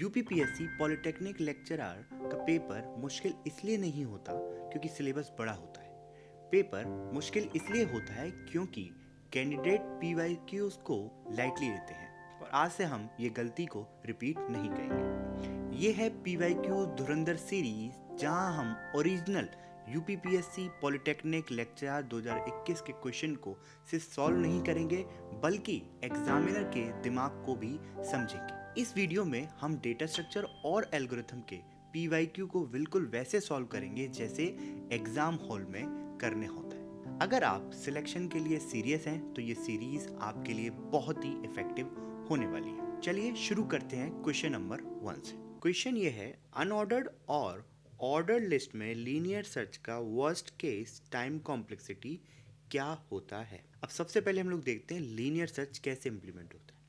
UPPSC polytechnic lecturer का paper मुश्किल इसलिए नहीं होता क्योंकि सिलेबस बड़ा होता है। पेपर मुश्किल इसलिए होता है क्योंकि कैंडिडेट पीवाईक्यूज को लाइटली लेते हैं और आज से हम ये गलती को रिपीट नहीं करेंगे। ये है पीवाईक्यू धुरंधर सीरीज जहां हम ओरिजिनल यूपीपीएससी पॉलिटेक्निक लेक्चरर 2021 के क्वेश्चन को सिर्फ सॉल्व नहीं करेंगे बल्कि एग्जामिनर के दिमाग को भी समझेंगे। इस वीडियो में हम डेटा स्ट्रक्चर और एल्गोरिथम के पीवाईक्यू को बिल्कुल वैसे सॉल्व करेंगे जैसे एग्जाम हॉल में करने होता है। अगर आप सिलेक्शन के लिए सीरियस हैं तो ये सीरीज आपके लिए बहुत ही इफेक्टिव होने वाली है। चलिए शुरू करते हैं क्वेश्चन नंबर 1 से। क्वेश्चन ये है, अनऑर्डर्ड और ऑर्डर्ड लिस्ट में लीनियर सर्च का वर्स्ट केस टाइम कॉम्प्लेक्सिटी क्या होता है। अब सबसे पहले हम लोग देखते हैं लीनियर सर्च कैसे इंप्लीमेंट होता है।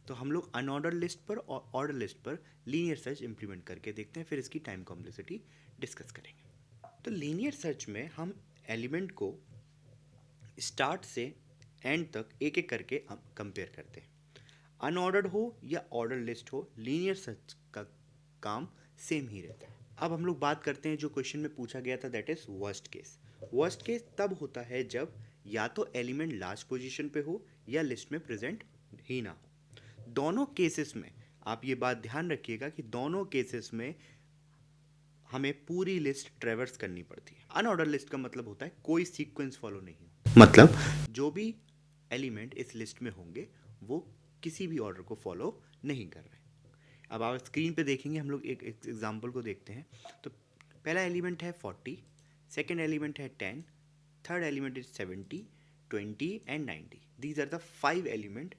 तो हम लोग अनऑर्डर लिस्ट पर और ऑर्डर लिस्ट पर लीनियर सर्च इंप्लीमेंट करके देखते हैं, फिर इसकी टाइम कॉम्प्लेक्सिटी डिस्कस करेंगे। तो लीनियर सर्च में हम एलिमेंट को स्टार्ट से एंड तक एक एक करके हम कंपेयर करते हैं। अनऑर्डर्ड हो या ऑर्डर लिस्ट हो, लीनियर सर्च का काम सेम ही रहता है। अब हम लोग बात करते हैं जो क्वेश्चन में पूछा गया था, that is worst case. Worst case तब होता है जब या तो एलिमेंट लास्ट पोजीशन पे हो या लिस्ट में प्रेजेंट ही ना हो। दोनों केसेस में आप ये बात ध्यान रखिएगा कि दोनों केसेस में हमें पूरी लिस्ट ट्रेवर्स करनी पड़ती है। अनऑर्डर लिस्ट का मतलब होता है कोई सीक्वेंस फॉलो नहीं हो, मतलब जो भी एलिमेंट इस लिस्ट में होंगे वो किसी भी ऑर्डर को फॉलो नहीं कर रहे। अब आप स्क्रीन पे देखेंगे, हम लोग एक एग्जांपल को देखते हैं। तो पहला एलिमेंट है 40, सेकेंड एलिमेंट है 10, third element is 70, 20 and 90। These are the 5 element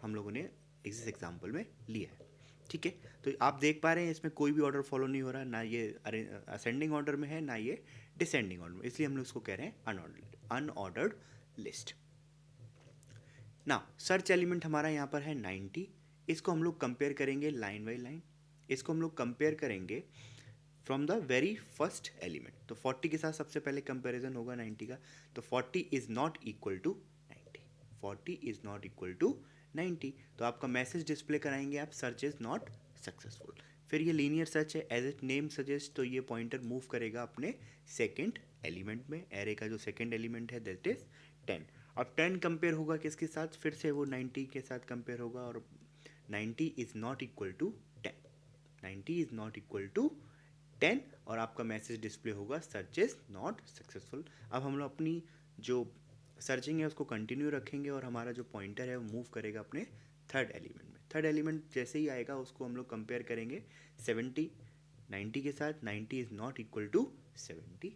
हम लोगों ने इस एग्जाम्पल में लिया है। ठीक है, तो आप देख पा रहे हैं इसमें कोई भी ऑर्डर फॉलो नहीं हो रहा, ना ये असेंडिंग ऑर्डर में है ना ये डिसेंडिंग ऑर्डर में, इसलिए हम लोग इसको कह रहे हैं अनऑर्डर्ड लिस्ट। ना सर्च एलिमेंट हमारा यहाँ पर है 90, इसको हम लोग कंपेयर करेंगे लाइन बाई लाइन। इसको हम लोग कंपेयर करेंगे from the very first element. तो 40 के साथ सबसे पहले कंपेरिजन होगा 90 का। तो 40 is not equal to 90, 40 is not equal to 90। तो आपका मैसेज डिस्प्ले कराएंगे आप, सर्च इज नॉट सक्सेसफुल। फिर ये लीनियर सर्च है, एज इट नेम सजेस्ट, तो ये पॉइंटर मूव करेगा अपने सेकेंड एलिमेंट में। एरे का जो सेकेंड एलिमेंट है दैट इज 10। अब 10 कंपेयर होगा किसके साथ, फिर से वो 90 के साथ कंपेयर होगा और 90 is not equal to 10, 90 is not equal to 10 और आपका मैसेज डिस्प्ले होगा सर्च इज नॉट सक्सेसफुल। अब हम लोग अपनी जो सर्चिंग है उसको कंटिन्यू रखेंगे और हमारा जो पॉइंटर है वो मूव करेगा अपने थर्ड एलिमेंट में। थर्ड एलिमेंट जैसे ही आएगा उसको हम लोग कंपेयर करेंगे 70 90 के साथ, 90 इज नॉट इक्वल टू 70।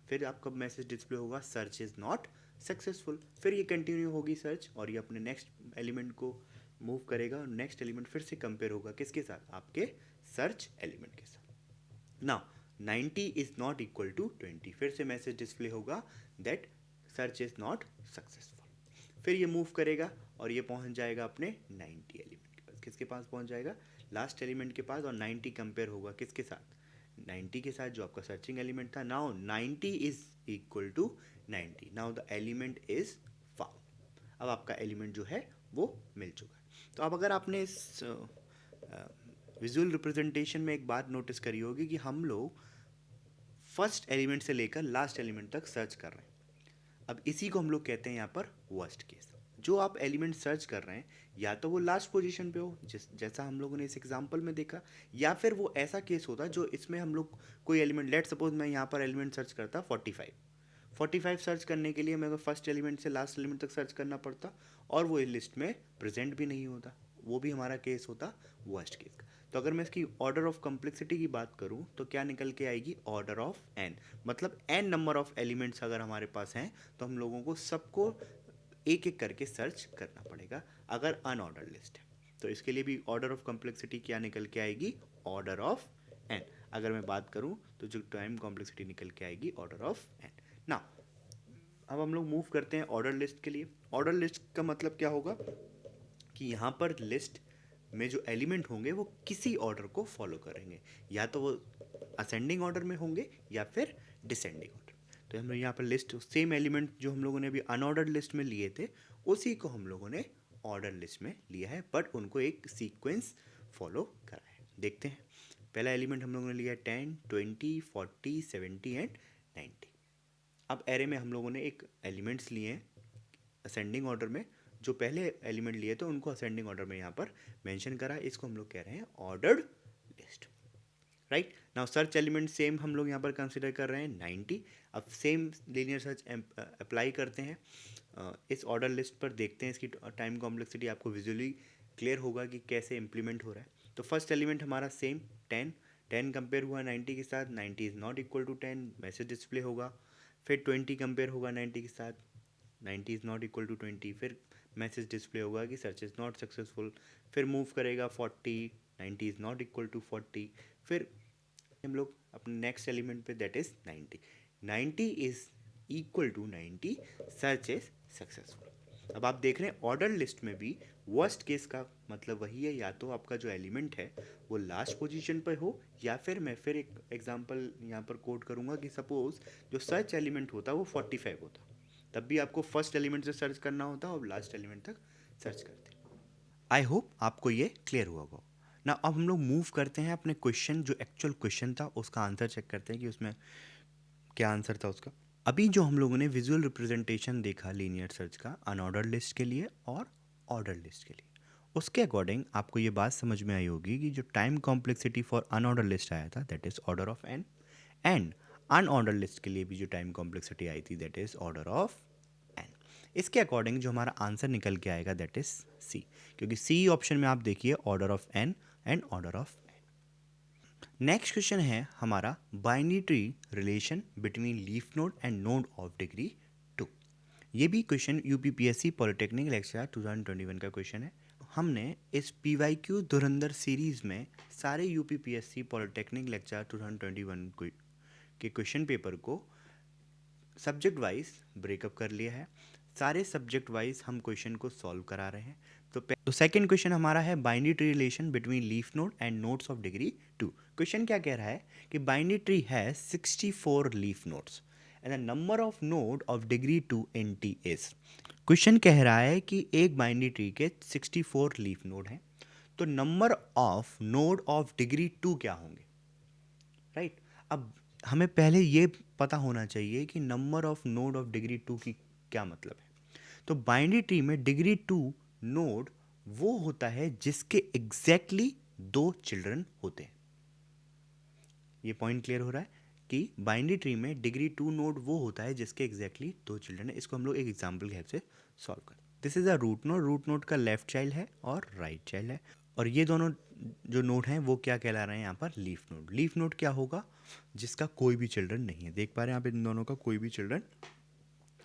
फिर आपका मैसेज डिस्प्ले होगा सर्च इज नॉट सक्सेसफुल। फिर ये कंटिन्यू होगी सर्च और ये अपने नेक्स्ट एलिमेंट को मूव करेगा और नेक्स्ट एलिमेंट फिर से कंपेयर होगा किसके साथ, आपके सर्च एलिमेंट के साथ। Now 90 is not equal to 20, फिर से मैसेज डिस्प्ले होगा that search is not successful. फिर ये मूव करेगा और ये पहुंच जाएगा अपने 90 एलिमेंट के पास। किसके पास पहुंच जाएगा, लास्ट एलिमेंट के पास, और 90 कंपेयर होगा किसके साथ, 90 के साथ जो आपका सर्चिंग एलिमेंट था। Now 90 is equal to 90, now the element is found. अब आपका एलिमेंट जो है वो मिल चुका है। तो अब अगर आपने इस विजुअल रिप्रेजेंटेशन में एक बात नोटिस करी होगी कि हम लोग फर्स्ट एलिमेंट से लेकर लास्ट एलिमेंट तक सर्च कर रहे हैं। अब इसी को हम लोग कहते हैं यहाँ पर वर्स्ट केस। जो आप एलिमेंट सर्च कर रहे हैं या तो वो लास्ट पोजीशन पे हो जैसा हम लोगों ने इस एग्जांपल में देखा, या फिर वो ऐसा केस होता जो इसमें हम लोग कोई एलिमेंट, लेट सपोज मैं यहाँ पर एलिमेंट सर्च करता 45 सर्च करने के लिए मेरे को फर्स्ट एलिमेंट से लास्ट एलिमेंट तक सर्च करना पड़ता और वो इस लिस्ट में प्रेजेंट भी नहीं होता, वो भी हमारा केस होता वर्स्ट केस का। तो अगर मैं इसकी ऑर्डर ऑफ कम्प्लेक्सिटी की बात करूं तो क्या निकल के आएगी, ऑर्डर ऑफ एन, मतलब एन नंबर ऑफ एलिमेंट्स अगर हमारे पास हैं तो हम लोगों को सबको एक एक करके सर्च करना पड़ेगा अगर अनऑर्डर लिस्ट है। तो इसके लिए भी ऑर्डर ऑफ कम्प्लेक्सिटी क्या निकल के आएगी, ऑर्डर ऑफ एन। अगर मैं बात करूं तो जो टाइम कॉम्प्लेक्सिटी निकल के आएगी ऑर्डर ऑफ एन। ना अब हम लोग मूव करते हैं ऑर्डर लिस्ट के लिए। ऑर्डर लिस्ट का मतलब क्या होगा कि यहाँ पर लिस्ट में जो एलिमेंट होंगे वो किसी ऑर्डर को फॉलो करेंगे, या तो वो असेंडिंग ऑर्डर में होंगे या फिर डिसेंडिंग ऑर्डर। तो हम लोग यहाँ पर लिस्ट सेम एलिमेंट जो हम लोगों ने अभी अनऑर्डर्ड लिस्ट में लिए थे उसी को हम लोगों ने ऑर्डर लिस्ट में लिया है, बट उनको एक सीक्वेंस फॉलो करा है। देखते हैं। पहला एलिमेंट हम लोगों ने लिया 10, 20, 40, 70 एंड 90। अब एरे में हम लोगों ने एक एलिमेंट्स लिए हैं असेंडिंग ऑर्डर में। जो पहले एलिमेंट लिए थे उनको असेंडिंग ऑर्डर में यहाँ पर मेंशन करा, इसको हम लोग कह रहे हैं ordered list. Right now search element same हम लोग यहाँ पर कंसिडर कर रहे हैं 90। अब सेम लीनियर सर्च अप्लाई करते हैं इस ऑर्डर लिस्ट पर, देखते हैं इसकी टाइम कॉम्प्लेक्सिटी आपको विजुअली क्लियर होगा कि कैसे इंप्लीमेंट हो रहा है। तो फर्स्ट एलिमेंट हमारा सेम 10, 10 कंपेयर हुआ 90 के साथ, 90 is not equal to 10, message display होगा। फिर 20 कंपेयर होगा 90 के साथ, 90 इज़ नॉट इक्वल टू 20, फिर मैसेज डिस्प्ले होगा कि सर्च इज़ नॉट सक्सेसफुल। फिर मूव करेगा 40, 90 इज़ नॉट इक्वल टू 40। फिर हम लोग अपने नेक्स्ट एलिमेंट पे that is 90, 90 is equal to 90, search is successful. अब आप देख रहे हैं ऑर्डर लिस्ट में भी वर्स्ट केस का मतलब वही है, या तो आपका जो एलिमेंट है वो लास्ट पोजीशन पर हो, या फिर मैं फिर एक एग्जांपल यहाँ पर कोट करूँगा कि सपोज जो सर्च एलिमेंट होता वो 45 होता, तब भी आपको फर्स्ट एलिमेंट से सर्च करना होता और लास्ट एलिमेंट तक सर्च करते। आई होप आपको ये क्लियर हुआ होगा ना। अब हम लोग मूव करते हैं अपने क्वेश्चन, जो एक्चुअल क्वेश्चन था उसका आंसर चेक करते हैं कि उसमें क्या आंसर था उसका। अभी जो हम लोगों ने विजुअल रिप्रेजेंटेशन देखा लीनियर सर्च का अनऑर्डर लिस्ट के लिए और ऑर्डर लिस्ट के लिए, उसके अकॉर्डिंग आपको ये बात समझ में आई होगी कि जो time complexity for unorder list आया था that is order of N, and unorder list के लिए भी जो टाइम कॉम्प्लेक्सिटी आई थी that is order of N. इसके अकॉर्डिंग जो हमारा आंसर निकल के आएगा दैट इज सी, क्योंकि सी ऑप्शन में आप देखिए order of N and order of. Next question है हमारा binary relation between leaf node and node of degree 2। ये भी क्वेश्चन यूपीपीएससी पॉलिटेक्निक लेक्चर 2021 का क्वेश्चन है। हमने इस पीवाईक्यू धुरंधर सीरीज में सारे यूपीपीएससी पॉलिटेक्निक लेक्चर 2021 के क्वेश्चन पेपर को सब्जेक्ट वाइज ब्रेकअप कर लिया है। सारे सब्जेक्ट वाइज हम क्वेश्चन को सॉल्व करा रहे हैं। तो सेकंड क्वेश्चन हमारा है binary tree relation between leaf node end nodes of degree 2। Question क्या कह रहा है कि बाइनरी ट्री है 64 leaf nodes and the number of node of degree 2 in T is. Question कह रहा है कि एक बाइनरी ट्री के 64 लीफ नोड हैं, तो number of node of degree 2 क्या होंगे। राइट अब हमें पहले ये पता होना चाहिए कि number of node of degree 2 की क्या मतलब है। तो बाइनरी ट्री में डिग्री 2 नोड वो होता है जिसके एग्जैक्टली दो चिल्ड्रन होते हैं। ये पॉइंट क्लियर हो रहा है कि बाइनरी ट्री में डिग्री 2 नोड वो होता है जिसके एग्जैक्टली दो चिल्ड्रन है। इसको हम लोग एक एग्जांपल की हेल्प से सॉल्व करते हैं। This is a root node, root node का लेफ्ट चाइल्ड है और राइट चाइल्ड है, और ये दोनों जो नोड हैं वो क्या कहला रहे हैं यहाँ पर लीफ नोड। लीफ नोड क्या होगा जिसका कोई भी चिल्ड्रन नहीं है। देख पा रहे हैं आप इन दोनों का कोई भी चिल्ड्रन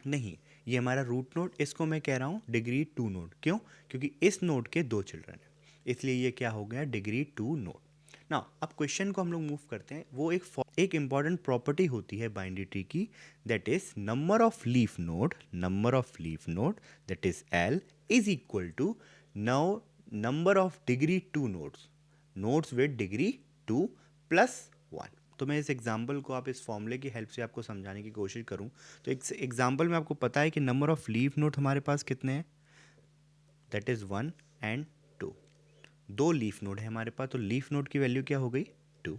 नहीं। ये हमारा रूट नोड, इसको मैं कह रहा हूँ डिग्री 2 नोड। क्यों? क्योंकि इस नोड के दो चिल्ड्रन हैं, इसलिए ये क्या हो गया डिग्री 2 नोड। ना अब क्वेश्चन को हम लोग मूव करते हैं। वो एक इंपॉर्टेंट प्रॉपर्टी होती है बाइनरी ट्री की, that is number of leaf node, number of leaf node that is L is equal to now number of degree 2 nodes, nodes with degree 2 plus 1। तो मैं इस एग्जांपल को आप इस फॉर्मूले की हेल्प से आपको समझाने की कोशिश करूं तो एक एग्जांपल में आपको पता है कि नंबर ऑफ लीफ नोड हमारे पास कितने हैं, दैट इज़ 1 एंड 2। दो लीफ नोड है हमारे पास, तो लीफ नोड की वैल्यू क्या हो गई 2।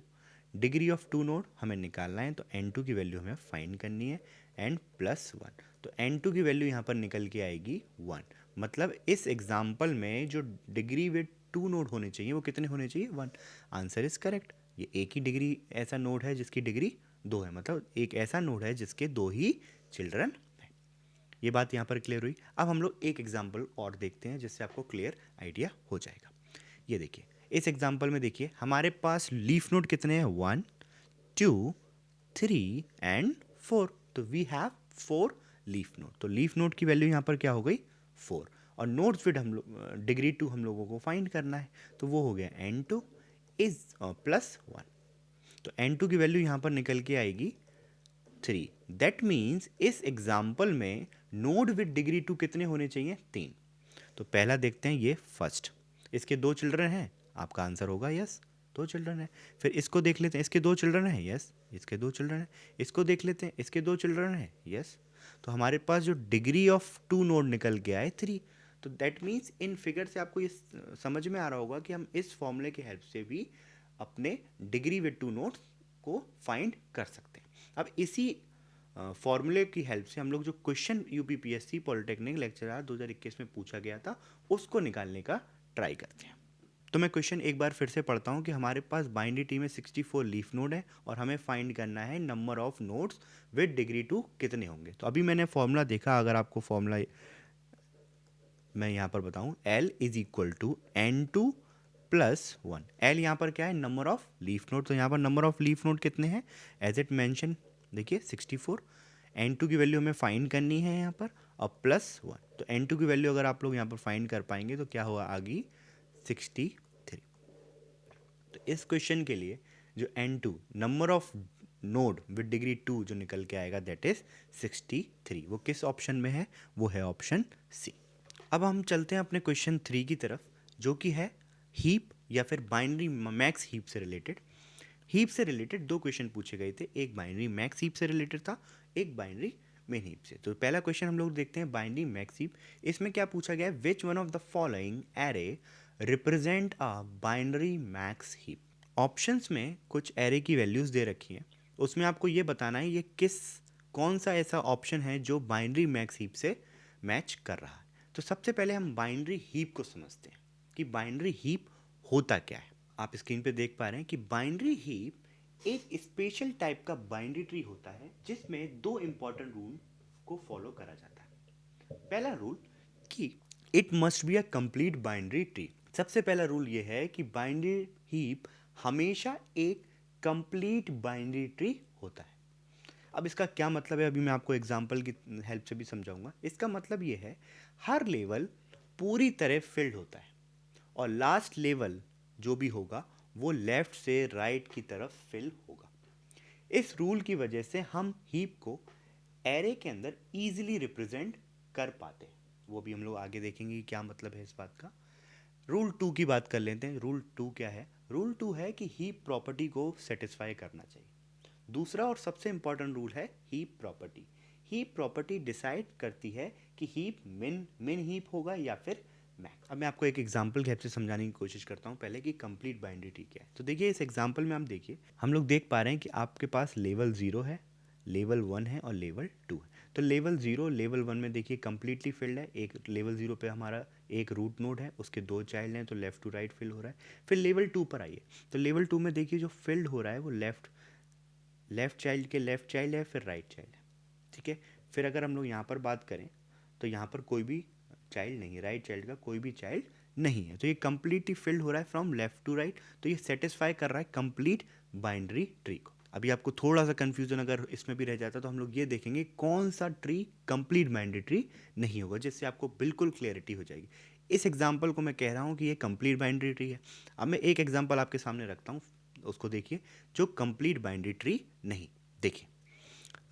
डिग्री ऑफ 2 नोड हमें निकालना है, तो n2 की वैल्यू हमें फाइंड करनी है n प्लस 1। तो n2 की वैल्यू यहाँ पर निकल के आएगी 1। मतलब इस एग्जाम्पल में जो डिग्री विद 2 नोड होने चाहिए वो कितने होने चाहिए 1। Answer is correct. ये एक ही डिग्री ऐसा नोड है जिसकी डिग्री 2 है, मतलब एक ऐसा नोड है जिसके दो ही चिल्ड्रन। ये बात यहाँ पर क्लियर हुई। अब हम लोग एक एग्जाम्पल और देखते हैं जिससे आपको क्लियर आइडिया हो जाएगा। ये देखिए इस एग्जाम्पल में देखिए हमारे पास लीफ नोड कितने हैं 1 2 3 एंड 4। तो वी हैव 4 लीफ नोड। तो लीफ नोड की वैल्यू यहाँ पर क्या हो गई 4, और नोड्स विद हम लोग डिग्री 2 हम लोगों को फाइंड करना है, तो वो हो गया n2 इज प्लस 1। तो n2 की वैल्यू यहाँ पर निकल के आएगी 3। दैट मीन्स इस एग्जाम्पल में नोड विद डिग्री 2 कितने होने चाहिए 3। तो पहला देखते हैं ये फर्स्ट, इसके दो चिल्ड्रन हैं, आपका आंसर होगा यस, दो चिल्ड्रन है। फिर इसको देख लेते हैं, इसके दो चिल्ड्रन हैं यस, इसके दो चिल्ड्रन हैं। इसको देख लेते हैं, इसके दो चिल्ड्रन हैं यस। तो हमारे पास जो डिग्री ऑफ 2 नोड निकल के आए 3। तो दैट मीन्स इन फिगर से आपको ये समझ में आ रहा होगा कि हम इस फॉर्मूले की हेल्प से भी अपने डिग्री विद 2 नोड्स को फाइंड कर सकते हैं। अब इसी फॉर्मूले की हेल्प से हम लोग जो क्वेश्चन यूपीपीएससी पॉलिटेक्निक लेक्चरर 2021 में पूछा गया था उसको निकालने का ट्राई करते हैं। तो मैं क्वेश्चन एक बार फिर से पढ़ता हूँ कि हमारे पास बाइनरी ट्री में 64 लीफ नोड है और हमें फाइंड करना है number of nodes with degree 2 कितने होंगे। तो अभी मैंने फॉर्मूला देखा, अगर आपको फॉर्मूला मैं यहाँ पर बताऊँ, L is equal to N2 plus 1। L यहाँ पर क्या है, नंबर ऑफ लीफ नोड। तो यहाँ पर नंबर ऑफ लीफ नोड कितने हैं, एज इट मेंशन देखिए 64। N2 की वैल्यू हमें फाइंड करनी है यहाँ पर, और प्लस 1। तो N2 की वैल्यू अगर आप लोग यहाँ पर फाइंड कर पाएंगे तो क्या होगा, आ गई 63। तो इस क्वेश्चन के लिए जो N2 number of node with degree 2 जो निकल के आएगा दैट इज 63। वो किस ऑप्शन में है, वो है ऑप्शन सी। अब हम चलते हैं अपने क्वेश्चन 3 की तरफ, जो कि है हीप या फिर बाइनरी मैक्स हीप से रिलेटेड। हीप से रिलेटेड दो क्वेश्चन पूछे गए थे, एक बाइनरी मैक्स हीप से रिलेटेड था, एक बाइनरी मेन हीप से। तो पहला क्वेश्चन हम लोग देखते हैं बाइनरी मैक्स हीप। इसमें क्या पूछा गया है, which one of the following array represent a binary max heap. Options में कुछ एरे की वैल्यूज दे रखी हैं, उसमें आपको ये बताना है ये कौन सा ऐसा ऑप्शन है जो बाइनरी मैक्स हीप से मैच कर रहा है। तो सबसे पहले हम बाइनरी हीप को समझते हैं कि बाइनरी हीप होता क्या है। आप स्क्रीन पे देख पा रहे हैं कि बाइनरी हीप एक स्पेशल टाइप का बाइनरी ट्री होता है जिसमें दो इंपॉर्टेंट रूल को फॉलो करा जाता है। पहला रूल कि it must be a complete binary tree. सबसे पहला रूल ये है कि बाइनरी हीप हमेशा एक कंप्लीट बाइनरी ट्री होता है। अब इसका क्या मतलब है, अभी मैं आपको एग्जांपल की हेल्प से भी समझाऊंगा। इसका मतलब ये है, हर लेवल पूरी तरह फिल्ड होता है और लास्ट लेवल जो भी होगा वो लेफ्ट से राइट की तरफ फिल होगा। इस रूल की वजह से हम हीप को एरे के अंदर इजीली रिप्रेजेंट कर पाते हैं। वो भी हम लोग आगे देखेंगे कि क्या मतलब है इस बात का। रूल 2 की बात कर लेते हैं। रूल 2 क्या है, रूल 2 है कि हीप प्रॉपर्टी को सेटिस्फाई करना चाहिए। दूसरा और सबसे इंपॉर्टेंट रूल है heap property. Heap property decide करती है कि हीप मिन हीप होगा या फिर मैक्स। अब मैं आपको एक एग्जांपल के हेल्प से समझाने की कोशिश करता हूँ पहले कि कंप्लीट बाइनरी ट्री क्या है। तो देखिए इस एग्जांपल में हम देखिए, हम लोग देख पा रहे हैं कि आपके पास लेवल 0 है, लेवल 1 है और लेवल 2 है। तो लेवल 0 लेवल 1 में देखिए कंप्लीटली फिल्ड है। एक लेवल 0 पे हमारा एक रूट नोड है, उसके दो चाइल्ड हैं तो लेफ्ट टू राइट फिल हो रहा है। फिर लेवल 2 पर आइए, तो लेवल 2 में देखिए जो फिल्ड हो रहा है वो लेफ्ट चाइल्ड के लेफ्ट चाइल्ड है, फिर राइट चाइल्ड है, ठीक है। फिर अगर हम लोग यहाँ पर बात करें तो यहाँ पर कोई भी चाइल्ड नहीं है, राइट चाइल्ड का कोई भी चाइल्ड नहीं है। तो ये कंप्लीटली फिल्ड हो रहा है फ्रॉम लेफ्ट टू राइट, तो ये सेटिस्फाई कर रहा है कंप्लीट बाइनरी ट्री को। अभी आपको थोड़ा सा कंफ्यूजन अगर इसमें भी रह जाता तो हम लोग ये देखेंगे कौन सा ट्री कंप्लीट बाइनरी ट्री नहीं होगा, जिससे आपको बिल्कुल क्लियरिटी हो जाएगी। इस एग्जाम्पल को मैं कह रहा हूँ कि ये कंप्लीट बाइनरी ट्री है। अब मैं एक एग्जाम्पल आपके सामने रखता हूँ, उसको देखिए, जो कंप्लीट बाइनरी ट्री नहीं। देखिए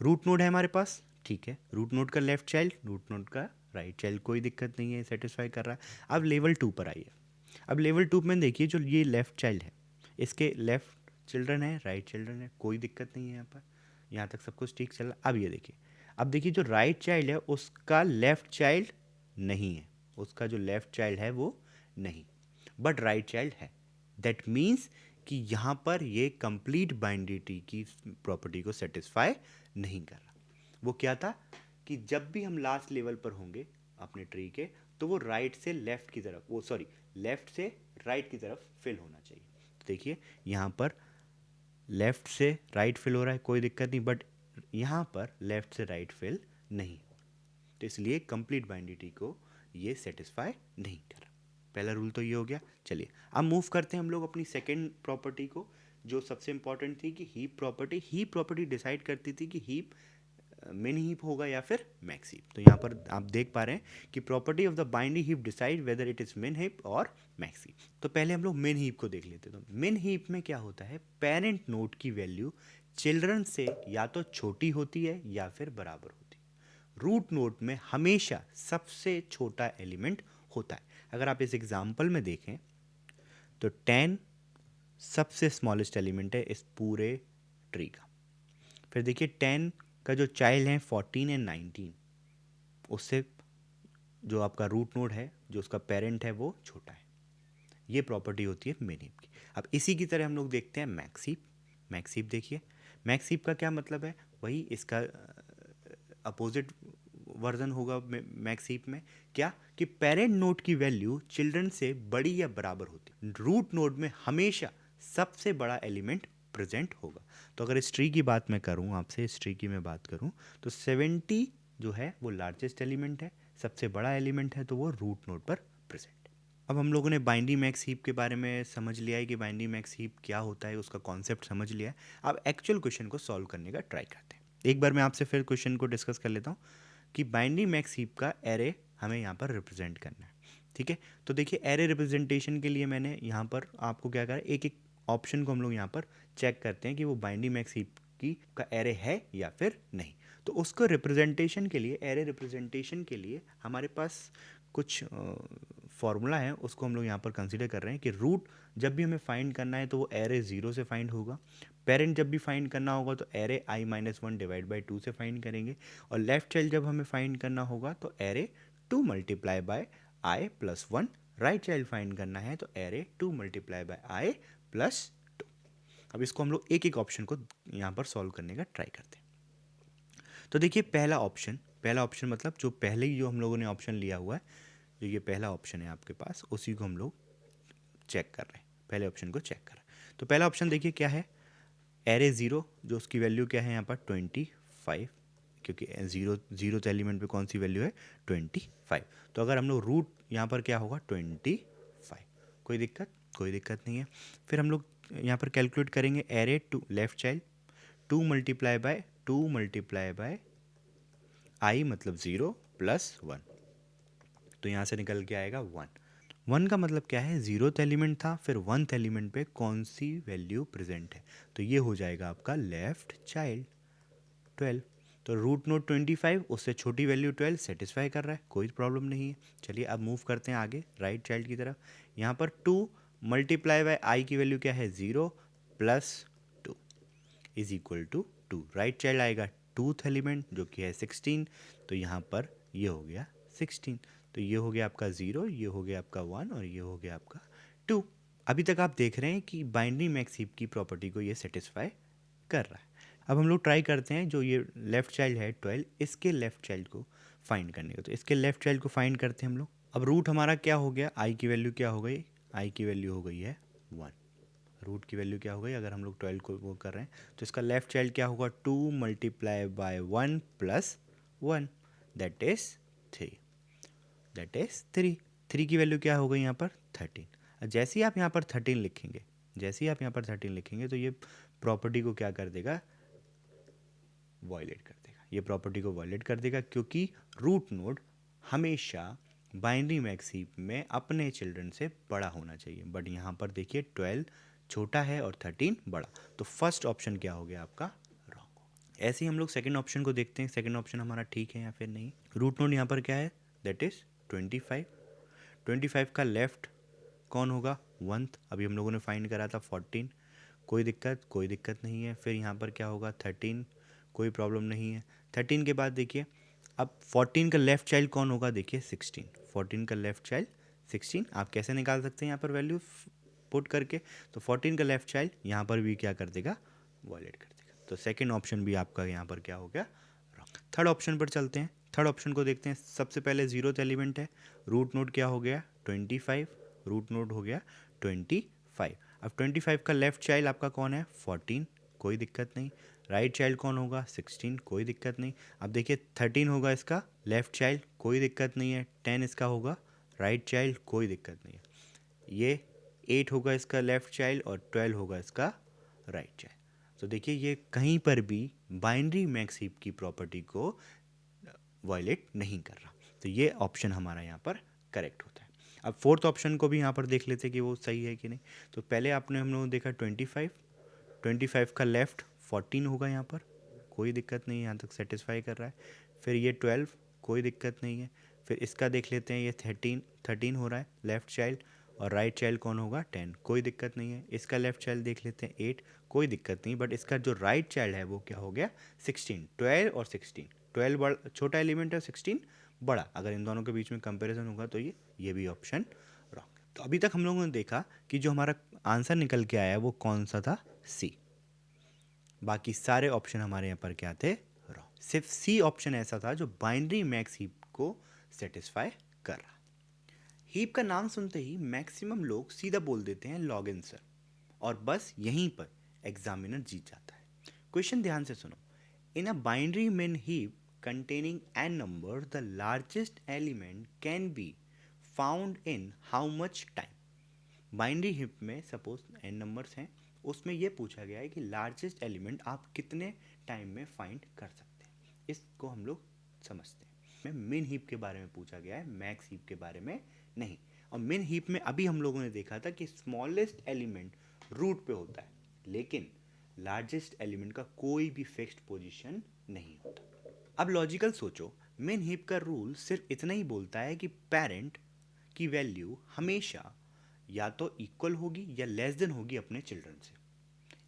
रूट नोड है हमारे पास, ठीक है, रूट नोड का लेफ्ट चाइल्ड, रूट नोड का राइट चाइल्ड, कोई दिक्कत नहीं है, सेटिस्फाई कर रहा है। अब लेवल 2 पर आइए। अब लेवल 2 में देखिए जो ये लेफ्ट चाइल्ड है, इसके लेफ्ट चिल्ड्रन है, राइट चिल्ड्रन है, कोई दिक्कत नहीं है यहाँ पर, यहाँ तक सब कुछ ठीक चल रहा। अब ये देखिए, अब देखिए जो राइट चाइल्ड है उसका लेफ्ट चाइल्ड नहीं है, उसका जो लेफ्ट चाइल्ड है वो नहीं, बट राइट चाइल्ड है। दैट मीन्स कि यहाँ पर ये कंप्लीट बाइनरी ट्री की प्रॉपर्टी को सेटिस्फाई नहीं कर रहा। वो क्या था कि जब भी हम लास्ट लेवल पर होंगे अपने ट्री के, तो वो राइट से लेफ्ट की तरफ, वो सॉरी लेफ्ट से राइट की तरफ फिल होना चाहिए। देखिए यहाँ पर लेफ्ट से राइट फिल हो रहा है, कोई दिक्कत नहीं, बट यहाँ पर लेफ्ट से राइट फिल नहीं हो रहा, तो इसलिए कंप्लीट बाइनरी ट्री को ये सेटिस्फाई नहीं कर रहा। पहला रूल तो ये हो गया। चलिए अब मूव करते हैं हम लोग अपनी सेकेंड प्रॉपर्टी को, जो सबसे इंपॉर्टेंट थी कि heap property. Heap property decide करती थी कि हीप मिन हीप होगा या फिर मैक्स हीप। तो यहाँ पर आप देख पा रहे हैं कि property of the binary heap decide whether it is मिन हीप और मैक्स हीप। तो पहले हम लोग मिन हीप को देख लेते हैं। तो मिन हीप में क्या होता है, पेरेंट नोड की वैल्यू चिल्ड्रन से या तो छोटी होती है या फिर बराबर होती है। रूट नोड में हमेशा सबसे छोटा एलिमेंट होता है। अगर आप इस एग्जाम्पल में देखें तो 10 सबसे स्मॉलेस्ट एलिमेंट है इस पूरे ट्री का। फिर देखिए 10 का जो चाइल्ड है 14 एंड 19, उससे जो आपका रूट नोड है जो उसका पेरेंट है वो छोटा है। ये प्रॉपर्टी होती है मिन हीप की। अब इसी की तरह हम लोग देखते हैं मैक्स हीप। मैक्स हीप देखिए, मैक्स हीप का क्या मतलब है, वही इसका अपोजिट वर्जन होगा मैक्स हीप में। क्या कि पेरेंट नोड की वैल्यू चिल्ड्रन से बड़ी या बराबर होती, रूट नोड में हमेशा सबसे बड़ा एलिमेंट प्रेजेंट होगा। तो अगर इस ट्री की बात मैं करूं, आपसे इस ट्री की मैं बात करूं, तो 70 जो है वो लार्जेस्ट एलिमेंट है, सबसे बड़ा एलिमेंट है, तो वो रूट नोड पर प्रेजेंट। अब हम लोगों ने बाइनरी मैक्स हीप के बारे में समझ लिया है कि बाइनरी मैक्स हीप क्या होता है, उसका कॉन्सेप्ट समझ लिया है। अब एक्चुअल क्वेश्चन को सॉल्व करने का ट्राई करते हैं। एक बार मैं आपसे फिर क्वेश्चन को डिस्कस कर लेता हूँ कि बाइनरी मैक्स हीप का एरे हमें यहाँ पर रिप्रेजेंट करना है। ठीक है, तो देखिए एरे रिप्रेजेंटेशन के लिए मैंने यहाँ पर आपको क्या करा, एक एक ऑप्शन को हम लोग यहाँ पर चेक करते हैं कि वो बाइनरी मैक्स हीप की का एरे है या फिर नहीं। तो उसको रिप्रेजेंटेशन के लिए, एरे रिप्रेजेंटेशन के लिए हमारे पास कुछ फॉर्मूला है, उसको हम लोग यहाँ पर कंसीडर कर रहे हैं कि रूट जब भी हमें फाइंड करना है तो वो एरे 0 से फाइंड होगा, पेरेंट जब भी फाइंड करना होगा तो एरे i-1 डिवाइड बाई 2 से फाइंड करेंगे, और लेफ्ट चाइल्ड जब हमें फाइंड करना होगा तो array 2 multiply bye i+1, right child find करना है तो एरे 2 मल्टीप्लाई बाय i+2। अब इसको हम लोग एक एक ऑप्शन को यहाँ पर सॉल्व करने का ट्राई करते हैं। तो देखिए पहला ऑप्शन मतलब जो पहले ही जो हम लोगों ने ऑप्शन लिया हुआ है, जो ये पहला ऑप्शन है आपके पास, उसी को हम लोग चेक कर रहे हैं, पहले ऑप्शन को चेक कर रहे हैं। तो पहला ऑप्शन देखिए क्या है, एरे 0, जो उसकी वैल्यू क्या है यहाँ पर 25, क्योंकि जीरो एलिमेंट पे कौन सी वैल्यू है 25। तो अगर हम लोग रूट यहाँ पर क्या होगा 25, कोई दिक्कत नहीं है। फिर हम लोग यहाँ पर कैलकुलेट करेंगे array to left child 2 multiply by I मतलब 0 + 1, तो यहाँ से निकल के आएगा 1 का मतलब क्या है, 0th एलिमेंट था, फिर 1th एलिमेंट पे कौन सी वैल्यू प्रेजेंट है, तो ये हो जाएगा आपका लेफ्ट चाइल्ड 12। तो रूट नोट 25, उससे छोटी वैल्यू 12 सेटिस्फाई कर रहा है, कोई प्रॉब्लम नहीं है। चलिए अब मूव करते हैं आगे राइट चाइल्ड की तरफ। यहाँ पर 2 मल्टीप्लाई बाय आई की वैल्यू क्या है 0 + 2 is equal to 2। Right child आएगा 2th एलिमेंट जो कि है 16, तो यहाँ पर ये हो गया 16। तो ये हो गया आपका 0, ये हो गया आपका 1 और ये हो गया आपका 2। अभी तक आप देख रहे हैं कि बाइनरी मैक्स हीप की प्रॉपर्टी को ये सेटिस्फाई कर रहा है। अब हम लोग ट्राई करते हैं, जो ये लेफ्ट चाइल्ड है 12, इसके लेफ्ट चाइल्ड को फाइंड करने का। तो इसके लेफ्ट चाइल्ड को फाइंड करते हैं हम लोग। अब रूट हमारा क्या हो गया, आई की वैल्यू क्या हो गई, आई की वैल्यू हो गई है 1। रूट की वैल्यू क्या हो गई, अगर हम लोग 12 को वो कर रहे हैं तो इसका लेफ्ट चाइल्ड क्या होगा 2 multiply bye 1 + 1 that is 3, that is 3। 3 की वैल्यू क्या हो गई यहाँ पर 13। जैसे ही आप यहाँ पर 13 लिखेंगे, तो ये प्रॉपर्टी को क्या कर देगा, वॉयलेट कर देगा, ये प्रॉपर्टी को वॉयलेट कर देगा, क्योंकि रूट नोड हमेशा बाइनरी मैक्स हीप में अपने चिल्ड्रन से बड़ा होना चाहिए। बट यहाँ पर देखिए 12 छोटा है और 13 बड़ा, तो फर्स्ट ऑप्शन क्या हो गया आपका, रॉन्ग। ऐसे ही हम लोग सेकंड ऑप्शन को देखते हैं, सेकंड ऑप्शन हमारा ठीक है या फिर नहीं। रूट नोड यहाँ पर क्या है, दैट इज 25। 25 का लेफ्ट कौन होगा 1th, अभी हम लोगों ने फाइंड करा था 14, कोई दिक्कत नहीं है। फिर यहाँ पर क्या होगा 13, कोई प्रॉब्लम नहीं है। 13 के बाद देखिए अब 14 का लेफ्ट चाइल्ड कौन होगा, देखिए 16, 14 का लेफ्ट चाइल्ड 16। आप कैसे निकाल सकते हैं यहाँ पर वैल्यू पुट करके, तो 14 का लेफ्ट चाइल्ड यहाँ पर भी क्या कर देगा, वॉयलेट कर देगा। तो सेकेंड ऑप्शन भी आपका यहाँ पर क्या हो गया, रॉन्ग। थर्ड ऑप्शन पर चलते हैं, थर्ड ऑप्शन को देखते हैं। सबसे पहले 0th एलिमेंट है, रूट नोड क्या हो गया 25, रूट नोड हो गया 25। अब 25 का लेफ्ट चाइल्ड आपका कौन है 14, कोई दिक्कत नहीं। राइट चाइल्ड कौन होगा 16, कोई दिक्कत नहीं। अब देखिए 13 होगा इसका लेफ्ट चाइल्ड, कोई दिक्कत नहीं है। 10 इसका होगा राइट चाइल्ड, कोई दिक्कत नहीं है। ये 8 होगा इसका लेफ्ट चाइल्ड और 12 होगा इसका राइट चाइल्ड। तो देखिए ये कहीं पर भी बाइनरी मैक्स हीप की प्रॉपर्टी को वायलेट नहीं कर रहा, तो ये ऑप्शन हमारा यहाँ पर करेक्ट होता है। अब फोर्थ ऑप्शन को भी यहाँ पर देख लेते हैं कि वो सही है कि नहीं। तो पहले आपने हम लोगों ने देखा 25 का लेफ्ट 14 होगा यहाँ पर, कोई दिक्कत नहीं है, यहाँ तक सेटिस्फाई कर रहा है। फिर ये 12, कोई दिक्कत नहीं है। फिर इसका देख लेते हैं, ये 13 हो रहा है लेफ्ट चाइल्ड, और राइट चाइल्ड कौन होगा 10, कोई दिक्कत नहीं है। इसका लेफ्ट चाइल्ड देख लेते हैं 8, कोई दिक्कत नहीं। बट इसका जो राइट चाइल्ड है वो क्या हो गया 16, 12 और 16, 12 बड़ा छोटा एलिमेंट है, 16 बड़ा। अगर इन दोनों के बीच में कंपैरिजन होगा तो ये भी ऑप्शन रॉन्ग। तो अभी तक हम लोगों ने देखा कि जो हमारा आंसर निकल के आया वो कौन सा था, सी। बाकी सारे ऑप्शन हमारे यहाँ पर क्या थे, रॉन्ग। सिर्फ सी ऑप्शन ऐसा था जो बाइनरी मैक्स हीप को सेटिस्फाई कर रहा। हीप का नाम सुनते ही मैक्सिमम लोग सीधा बोल देते हैं लॉग आंसर, और बस यहीं पर एग्जामिनर जीत जाता है। क्वेश्चन ध्यान से सुनो। In a binary min heap containing n number, the largest element can be found in how much time? Binary hip में सपोज n नंबर्स हैं, उसमें यह पूछा गया है कि लार्जेस्ट एलिमेंट आप कितने टाइम में फाइंड कर सकते हैं। इसको हम लोग समझते हैं। मिन हीप के बारे में पूछा गया है, मैक्स हीप के बारे में नहीं। और मिन हीप में अभी हम लोगों ने देखा था कि स्मॉलेस्ट एलिमेंट रूट पे होता है, लेकिन लार्जेस्ट एलिमेंट का कोई भी फिक्स्ड पोजीशन नहीं होता। अब लॉजिकल सोचो, मिन हीप का रूल सिर्फ इतना ही बोलता है कि पेरेंट की वैल्यू हमेशा या तो इक्वल होगी या लेस देन होगी अपने चिल्ड्रन से।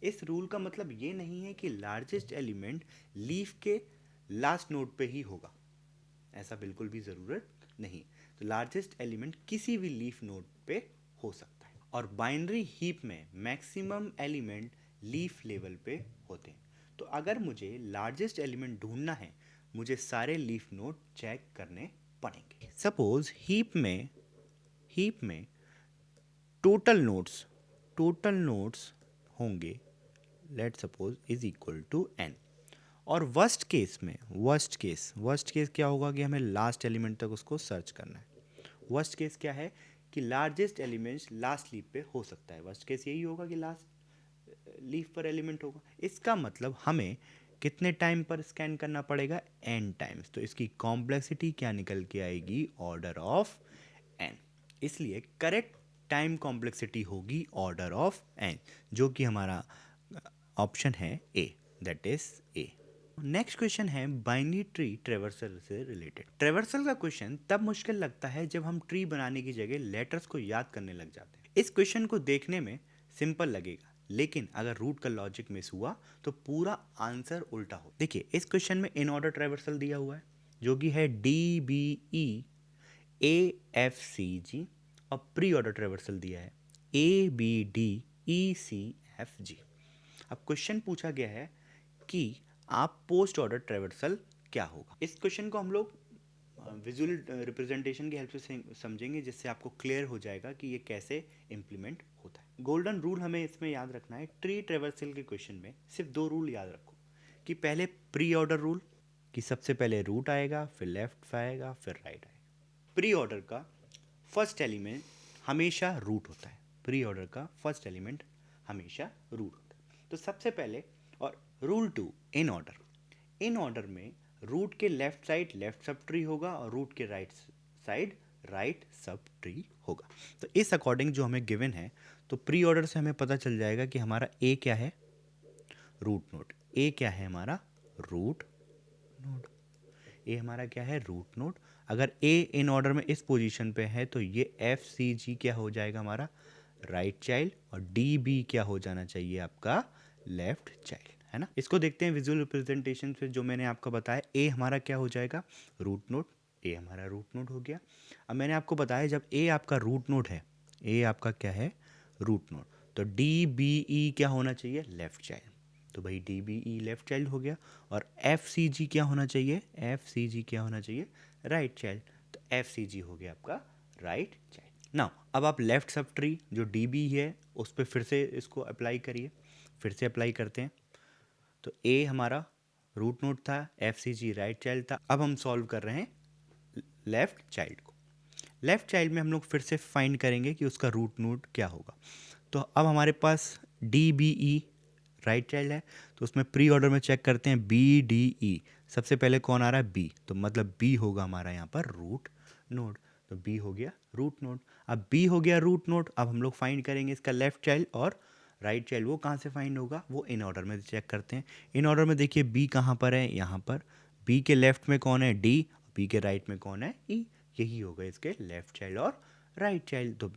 इस रूल का मतलब ये नहीं है कि लार्जेस्ट एलिमेंट लीफ के लास्ट नोड पे ही होगा, ऐसा बिल्कुल भी ज़रूरत नहीं। तो लार्जेस्ट एलिमेंट किसी भी लीफ नोड पे हो सकता है, और बाइनरी हीप में मैक्सिमम एलिमेंट लीफ लेवल पे होते हैं। तो अगर मुझे लार्जेस्ट एलिमेंट ढूंढना है, मुझे सारे लीफ नोड चेक करने पड़ेंगे। सपोज हीप में टोटल नोड्स होंगे, let suppose is equal to n। और वर्स्ट केस क्या होगा कि हमें लास्ट एलिमेंट तक उसको सर्च करना है। वर्स्ट केस क्या है कि लार्जेस्ट एलिमेंट्स लास्ट लीफ पे हो सकता है। वर्स्ट केस यही होगा कि लास्ट लीफ पर एलिमेंट होगा। इसका मतलब हमें कितने टाइम पर स्कैन करना पड़ेगा, n टाइम्स। तो इसकी कॉम्प्लेक्सिटी क्या निकल के आएगी, ऑर्डर ऑफ n। इसलिए करेक्ट टाइम कॉम्प्लेक्सिटी होगी ऑर्डर ऑफ n, जो कि हमारा ऑप्शन है A, that is A. Next question है बाइनरी ट्री ट्रेवर्सल से रिलेटेड। ट्रेवर्सल का क्वेश्चन तब मुश्किल लगता है जब हम ट्री बनाने की जगह लेटर्स को याद करने लग जाते हैं। इस क्वेश्चन को देखने में सिंपल लगेगा, लेकिन अगर रूट का लॉजिक मिस हुआ तो पूरा आंसर उल्टा हो। देखिए, इस क्वेश्चन में इन ऑर्डर ट्रेवर्सल दिया हुआ है, जो कि है D B E A F C G, और प्री ऑर्डर ट्रेवर्सल दिया है A B D E C F G. अब क्वेश्चन पूछा गया है कि आप पोस्ट ऑर्डर ट्रेवर्सल क्या होगा। इस क्वेश्चन को हम लोग विजुअल रिप्रेजेंटेशन की हेल्प से समझेंगे, जिससे आपको क्लियर हो जाएगा कि ये कैसे इम्प्लीमेंट होता है। गोल्डन रूल हमें इसमें याद रखना है। ट्री ट्रेवर्सल के क्वेश्चन में सिर्फ दो रूल याद रखो, कि पहले प्री ऑर्डर रूल, कि सबसे पहले रूट आएगा, फिर लेफ्ट आएगा, फिर राइट आएगा। प्री ऑर्डर का फर्स्ट एलिमेंट हमेशा रूट होता है। प्री ऑर्डर का फर्स्ट एलिमेंट हमेशा रूट होता है। तो सबसे पहले, और रूल 2, इन ऑर्डर में रूट के left side left sub tree होगा, और रूट के right side right sub tree होगा। तो इस अकॉर्डिंग जो हमें गिवन है, तो प्री ऑर्डर से हमें पता चल जाएगा कि हमारा ए क्या है, रूट नोड। ए क्या है हमारा, रूट नोड। ए हमारा क्या है, रूट नोड। अगर ए इन ऑर्डर में इस पोजीशन पे है, तो ये एफ सी जी क्या हो जाएगा हमारा, राइट चाइल्ड, और डी बी क्या हो जाना चाहिए आपका, लेफ्ट चाइल्ड, है ना। इसको देखते हैं विजुअल रिप्रेजेंटेशन से, जो मैंने आपको बताया। ए हमारा क्या हो जाएगा, रूट नोड। ए हमारा रूट नोड हो गया। अब मैंने आपको बताया, जब ए आपका रूट नोड है, ए आपका क्या है, रूट नोड, तो डी बी ई क्या होना चाहिए, लेफ्ट चाइल्ड। तो भाई D B E left child हो गया। और एफ सी जी क्या होना चाहिए, एफ सी जी क्या होना चाहिए, राइट चाइल्ड। तो एफ सी जी हो गया आपका राइट चाइल्ड। नाउ अब आप लेफ्ट सब ट्री जो डी बी है उस पर फिर से इसको अप्लाई करिए। फिर से अप्लाई करते हैं। तो ए हमारा रूट नोड था, एफ सी जी राइट चाइल्ड था। अब हम सॉल्व कर रहे हैं लेफ्ट चाइल्ड को। लेफ्ट चाइल्ड में हम लोग फिर से फाइंड करेंगे कि उसका रूट नोड क्या होगा। तो अब हमारे पास D B E right child है, तो उसमें प्री ऑर्डर में चेक करते हैं बी डी ई। सबसे पहले कौन आ रहा है, बी, तो मतलब बी होगा हमारा यहाँ पर रूट नोड। तो बी हो गया रूट नोड। अब बी हो गया रूट नोड, अब हम लोग फाइंड करेंगे इसका लेफ्ट चाइल्ड और राइट चाइल्ड। वो कहाँ से फाइंड होगा, वो इन ऑर्डर में चेक करते हैं। इन ऑर्डर में देखिए बी कहाँ पर है, यहाँ पर। बी के लेफ्ट में कौन है, डी, बी के राइट में कौन है, ई। यही होगा इसके लेफ्ट चाइल्ड और राइट चाइल्ड। तो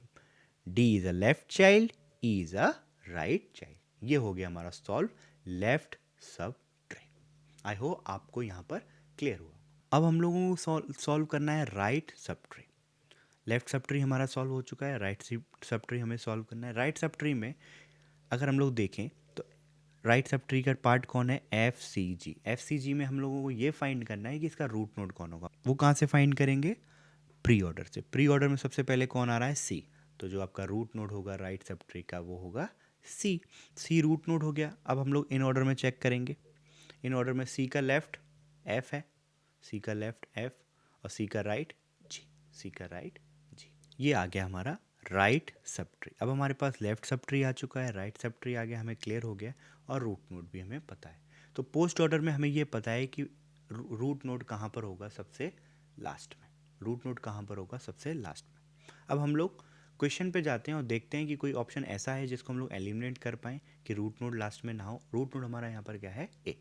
D is a left child, E is a right child. ये हो गया हमारा solve left sub tree. I hope आपको यहाँ पर क्लियर हुआ। अब हम लोगों को सॉल्व करना है right sub tree. Left sub tree हमारा सॉल्व हो चुका है, राइट सब ट्री हमें सॉल्व करना है। राइट सब ट्री में अगर हम लोग देखें तो राइट सब ट्री का पार्ट कौन है, एफ सी जी। एफ सी जी में हम लोगों को ये फाइंड करना है कि इसका रूट नोड कौन होगा। वो कहाँ से फाइंड करेंगे, प्री ऑर्डर से। प्री ऑर्डर में सबसे पहले कौन आ रहा है, सी। तो जो आपका रूट नोड होगा राइट सब ट्री का वो होगा सी। सी रूट नोड हो गया। अब हम लोग इन ऑर्डर में चेक करेंगे। इन ऑर्डर में सी का लेफ्ट एफ है, सी का लेफ्ट एफ, और सी का राइट जी, सी का राइट जी। ये आ गया हमारा राइट सब ट्री। अब हमारे पास लेफ्ट सब ट्री आ चुका है, राइट सब ट्री आ गया, हमें क्लियर हो गया, और रूट नोड भी हमें पता है। तो पोस्ट ऑर्डर में हमें ये पता है कि रूट नोड कहाँ पर होगा, सबसे लास्ट में। रूट नोड कहाँ पर होगा, सबसे लास्ट में। अब हम लोग क्वेश्चन पे जाते हैं और देखते हैं कि कोई ऑप्शन ऐसा है जिसको हम लोग एलिमिनेट कर पाएँ कि रूट नोड लास्ट में ना हो। रूट नोड हमारा यहाँ पर क्या है, ए।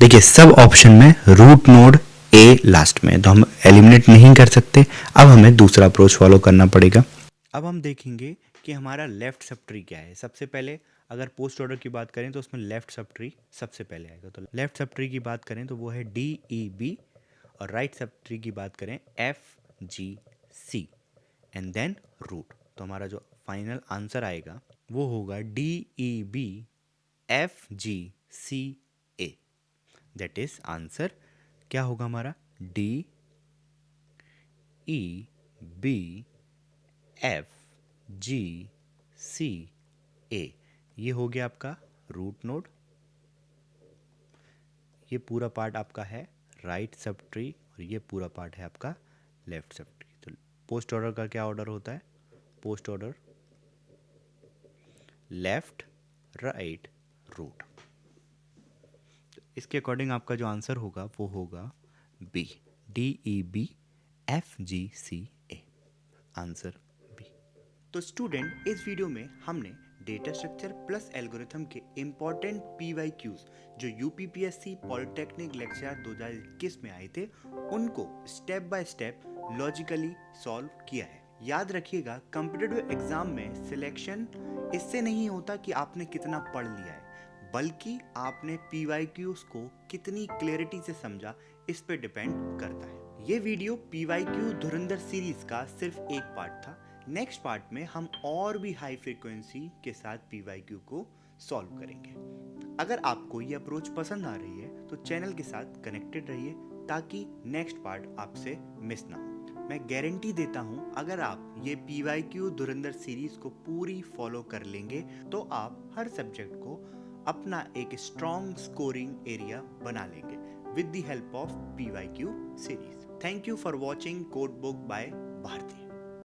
देखिए सब ऑप्शन में रूट नोड ए लास्ट में, तो हम एलिमिनेट नहीं कर सकते। अब हमें दूसरा अप्रोच फॉलो करना पड़ेगा। अब हम देखेंगे कि हमारा लेफ्ट सब ट्री क्या है। सबसे पहले अगर पोस्ट ऑर्डर की बात करें तो उसमें लेफ्ट सब ट्री सबसे पहले आएगा। तो लेफ्ट सब ट्री की बात करें तो वो है डी ई बी, और राइट सब ट्री की बात करें F G C and then root. तो हमारा जो फाइनल आंसर आएगा वो होगा D E B F G C A. That is answer क्या होगा हमारा, D E B F G C A. ये हो गया आपका रूट नोड। ये पूरा पार्ट आपका है राइट सब ट्री, और ये पूरा पार्ट है आपका लेफ्ट सब ट्री। तो पोस्ट ऑर्डर का क्या ऑर्डर होता है, post order left right root. तो इसके अकॉर्डिंग आपका जो आंसर होगा वो होगा B, D E B F G C A, answer B. तो स्टूडेंट इस वीडियो में हमने डेटा स्ट्रक्चर प्लस एल्गोरिथम के इम्पॉर्टेंट PYQs जो यूपीपीएससी पॉलिटेक्निक लेक्चर 2021 में आए थे उनको step by step logically solve किया है। याद रखिएगा कॉम्पिटिटिव एग्जाम में सिलेक्शन इससे नहीं होता कि आपने कितना पढ़ लिया है, बल्कि आपने PYQs को कितनी क्लैरिटी से समझा, इस पे डिपेंड करता है। ये वीडियो PYQ धुरंधर सीरीज का सिर्फ एक पार्ट था। नेक्स्ट पार्ट में हम और भी हाई फ्रीक्वेंसी के साथ PYQ को सॉल्व करेंगे। अगर आपको ये अप्रोच पसंद आ रही है तो चैनल के साथ कनेक्टेड रहिए ताकि नेक्स्ट पार्ट आपसे मिस ना हो। मैं गारंटी देता हूँ अगर आप ये PYQ धुरंधर सीरीज को पूरी फॉलो कर लेंगे तो आप हर सब्जेक्ट को अपना एक स्ट्रॉन्ग स्कोरिंग एरिया बना लेंगे with the help of PYQ series. Thank you for watching Codebook by Bharti.